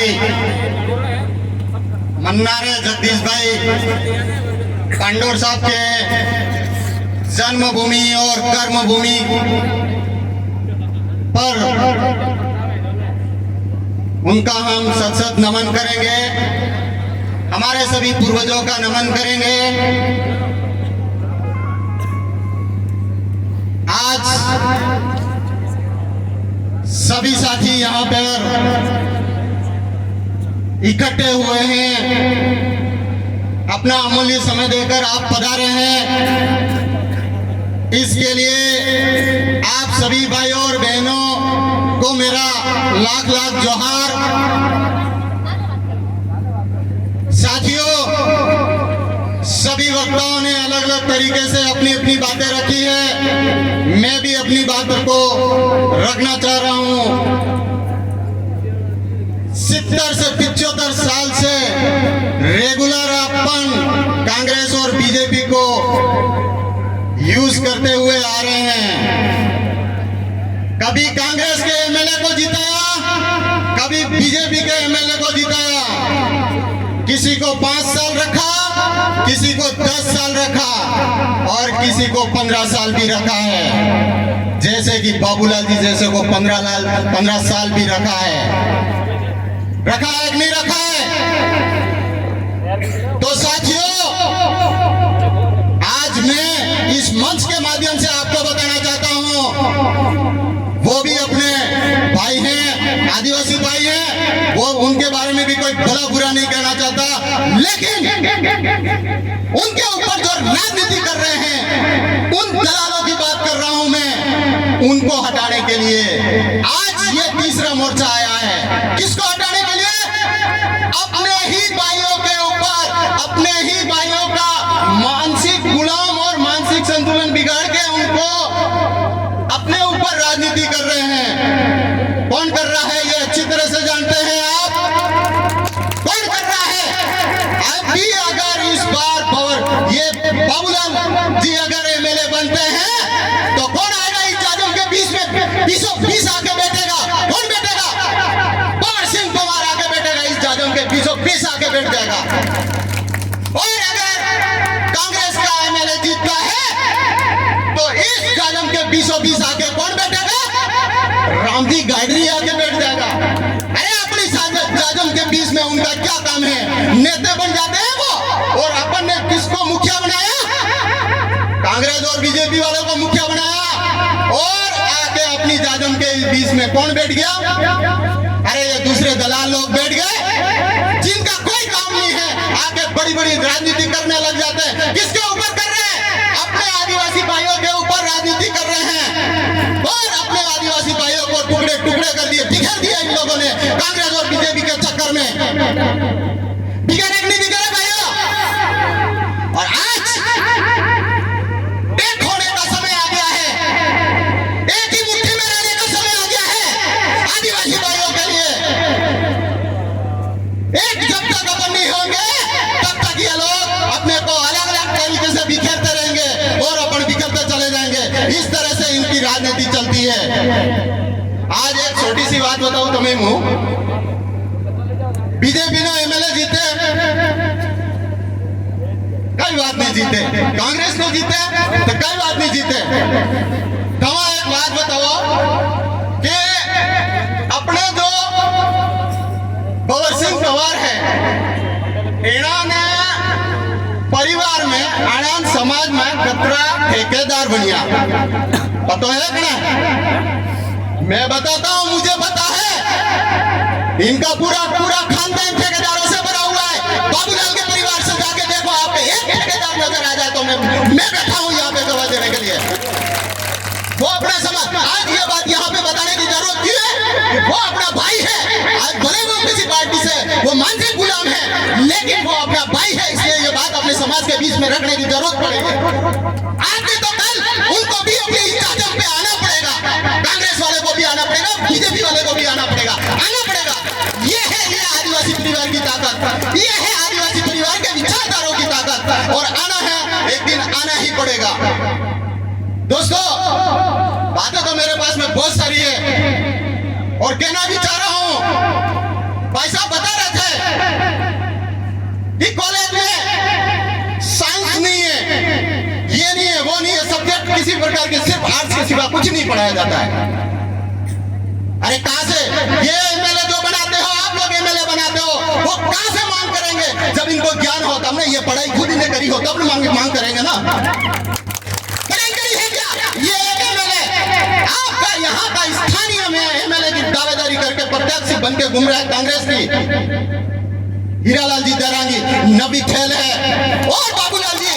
भाई मन्नारे जगदीश भाई पांडोर साहब के जन्मभूमि और कर्मभूमि पर उनका हम सत नमन करेंगे, हमारे सभी पूर्वजों का नमन करेंगे। आज सभी साथी यहाँ पर इकट्ठे हुए हैं, अपना अमूल्य समय देकर आप पधारे हैं। इसके लिए आप सभी भाइयों और बहनों को मेरा लाख लाख जोहार। साथियों, सभी वक्ताओं ने अलग अलग तरीके से अपनी अपनी बातें रखी है, मैं भी अपनी बातों को रखना चाह रहा हूं। 70 से 75 साल से रेगुलर अपन कांग्रेस और बीजेपी को यूज करते हुए आ रहे हैं। कभी कांग्रेस के एमएलए को जिताया, कभी बीजेपी के एमएलए को जिताया, किसी को 5 साल रखा, किसी को 10 साल रखा और किसी को 15 साल भी रखा है, जैसे कि बाबूलाल जी जैसे को 15 साल भी रखा है। रखा है कि नहीं रखा है? तो साथियों, आज मैं इस मंच के माध्यम से आपको बताना चाहता हूं, वो भी अपने भाई हैं, आदिवासी भाई हैं, वो उनके बारे में भी कोई भला बुरा नहीं कहना चाहता, लेकिन उनके ऊपर जो राजनीति कर रहे हैं, उन दलालों की बात कर रहा हूं मैं, उनको हटाने के लिए आज ये तीसरा मोर्चा आया है। किसको हटाने के लिए? अपने ही भाइयों के ऊपर, अपने ही भाइयों का मानसिक गुलाम और मानसिक संतुलन बिगाड़ के उनको अपने ऊपर राजनीति कर रहे हैं। कौन कर रहा है ये अच्छी तरह से जानते हैं आप। कौन कर रहा है? अब भी अगर इस बार पावर ये बाबूलाल जी अगर एमएलए बनते हैं तो कौन आएगा इस जादव के बीच में? 20 आके बैठेगा। कौन बैठेगा? पवार सिंह पवार आके बैठेगा इस जादव के 20 आके बैठ जाएगा। और अगर कांग्रेस का एमएलए जीतता है तो इस जादव के 20 आके कौन बैठेगा? रामजी गाडरी आके बैठ जाएगा। अरे अपनी जादव के बीच में उनका क्या काम है? नेता बन जाते हैं वो। और अपन ने किसको मुखिया बनाया? कांग्रेस और बीजेपी वालों को मुखिया बनाया और आके अपनी जादव के बीच में कौन बैठ गया? अरे ये दूसरे दलाल लोग बैठ गए जिनका कोई काम नहीं है, आके बड़ी बड़ी राजनीति करने लग जाते हैं। किसके ऊपर कर रहे हैं? अपने आदिवासी भाइयों के ऊपर राजनीति कर रहे हैं और अपने आदिवासी भाइयों को टुकड़े टुकड़े कर दिए, बिखेर दिया इन लोगों ने कांग्रेस और बीजेपी के चक्कर में। बिखेरे नहीं बिखेरे भाइयों? और आज एक होने का समय आ गया है, एक ही मुट्ठी में रहने का समय आ गया है आदिवासी भाइयों के लिए। एक जब तक अपन नहीं होंगे तब तक ये लोग अपने को अलग अलग तरीके से बिखेरते रहेंगे और अपन बिखरते चले जाएंगे। इस तरह से इनकी राजनीति चलती है। आज एक छोटी सी बात बताऊं तुम्हें, बीजेपी ने एमएलए जीते, कई बात नहीं जीते, कांग्रेस ने जीते तो कई बात नहीं जीते। तमा एक बात बताओ कि अपने जो पवार सिंह पवार है, इन्होंने परिवार में आनंद समाज में कतरा ठेकेदार बनिया, पता है कि नहीं? मैं बताता हूं, मुझे पता है। इनका पूरा खानदान ठेकेदारों से भरा हुआ है। बाबूलाल के परिवार से जाके देखो, आप एक ठेकेदार नजर आ जाए तो मैं बैठा हूं यहाँ पे गवाह देने के लिए। वो अपना समाज, आज ये बात यहाँ पे बताने की जरूरत क्यों है? वो अपना भाई है, आज भले वो किसी पार्टी से वो मानसिक गुलाम है, लेकिन वो अपना भाई है, इसलिए ये बात अपने समाज के बीच में रखने की जरूरत पड़ेगी। आज भी तो कल उनको भी अपनी इजाजत पे आना पड़ेगा, कांग्रेस वाले को भी आना पड़ेगा, बीजेपी वाले को भी आना पड़ेगा, आना पड़ेगा। ये आदिवासी परिवार की ताकत, ये है आदिवासी परिवार के विचारधारों की ताकत, और आना है, एक दिन आना ही पड़ेगा। दोस्तों, बातें तो मेरे पास में बहुत सारी है और कहना भी चाह रहा हूं, भाई साहब सिवा कुछ नहीं पढ़ाया जाता है। अरे कहां से ये एमएलए जो बनाते हो आप लोग, एमएलए बनाते हो, वो कहां से मांग करेंगे? जब इनको ज्ञान हो तब ना, ये पढ़ाई खुद ही ने करी हो तब मांग करेंगे ना। करी है क्या ये एमएलए? आपका यहाँ का स्थानीय में एमएलए की दावेदारी करके प्रत्यक्ष बन के घूम रहा है कांग्रेस की। हीरालाल जी दरांगी नबी फेल है, और बाबूलाल जी,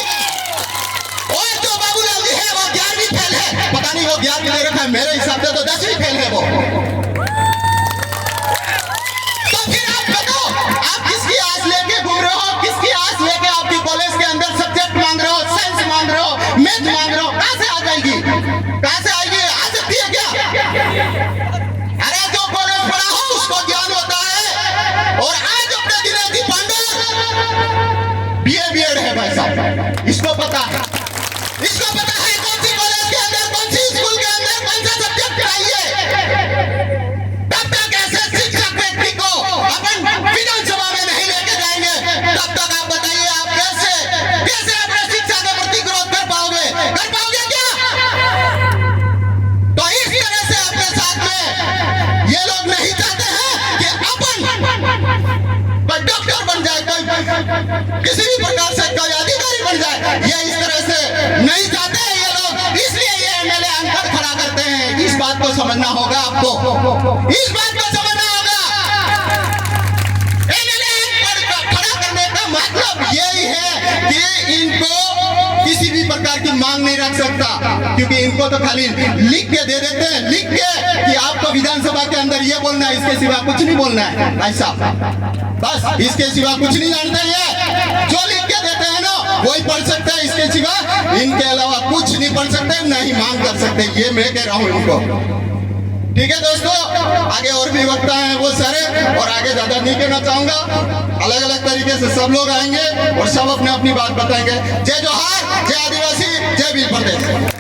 और जो बाबूलाल जी है वो 11वीं फेल है। पता नहीं वो 11वीं ले रखा है, मेरे हिसाब से तो 10वीं फेल है वो। तो फिर आप बताओ, आप किसकी आस लेके घूम रहे हो? किसकी आस लेके आपकी कॉलेज के अंदर सब्जेक्ट मांग रहे हो, साइंस मांग रहे हो, मैथ मांग रहे हो? कहां से आ जाएगी? कहां से आएगी? आ सकती है क्या? अरे जो कॉलेज पढ़ा हो उसको ज्ञान होता है। और आज अपने दिनेश पांडे बीएड है भाई साहब, इसको पता है, इसको पता है कौन सी कॉलेज के अंदर, कौन सी स्कूल के अंदर कौन सा सब्जेक्ट पढ़ाइए। तब तक ऐसे शिक्षक व्यक्ति को अपन विधानसभा में नहीं लेके जाएंगे, तब तक आप बताइए आप कैसे अपने शिक्षा के प्रति विरोध कर पाओगे? कर पाओगे क्या? तो इस तरह से अपने साथ में ये लोग नहीं चाहते हैं कि अपन कोई डॉक्टर बन जाए, कोई किसी भी प्रकार से कोई अधिकारी बन जाए, ये इस तरह से नहीं चाहते हैं ये लोग। इसलिए ये एमएलए अंतर खड़ा करते हैं। इस बात को समझना होगा आपको, इस बात को समझना होगा। एमएलए अंतर खड़ा करने का मतलब यही है कि इनको किसी भी प्रकार की मांग नहीं रख सकता, क्योंकि इनको तो खाली लिख के दे देते हैं, लिख के कि आपको विधानसभा के अंदर ये बोलना है, इसके सिवा कुछ नहीं बोलना है भाई साहब। बस इसके सिवा कुछ नहीं जानते हैं, जो लिख के देते हैं ना वही पढ़ सकते हैं, इसके सिवा इनके अलावा कुछ नहीं पढ़ सकते, नहीं मांग कर सकते। ये मैं कह रहा हूं इनको। ठीक है दोस्तों, आगे और भी वक्ता हैं वो सारे, और आगे ज्यादा नहीं कहना चाहूंगा। अलग अलग तरीके से सब लोग आएंगे और सब अपने अपनी बात बताएंगे। जय जोहार, जय आदिवासी, जय वीर प्रदेश।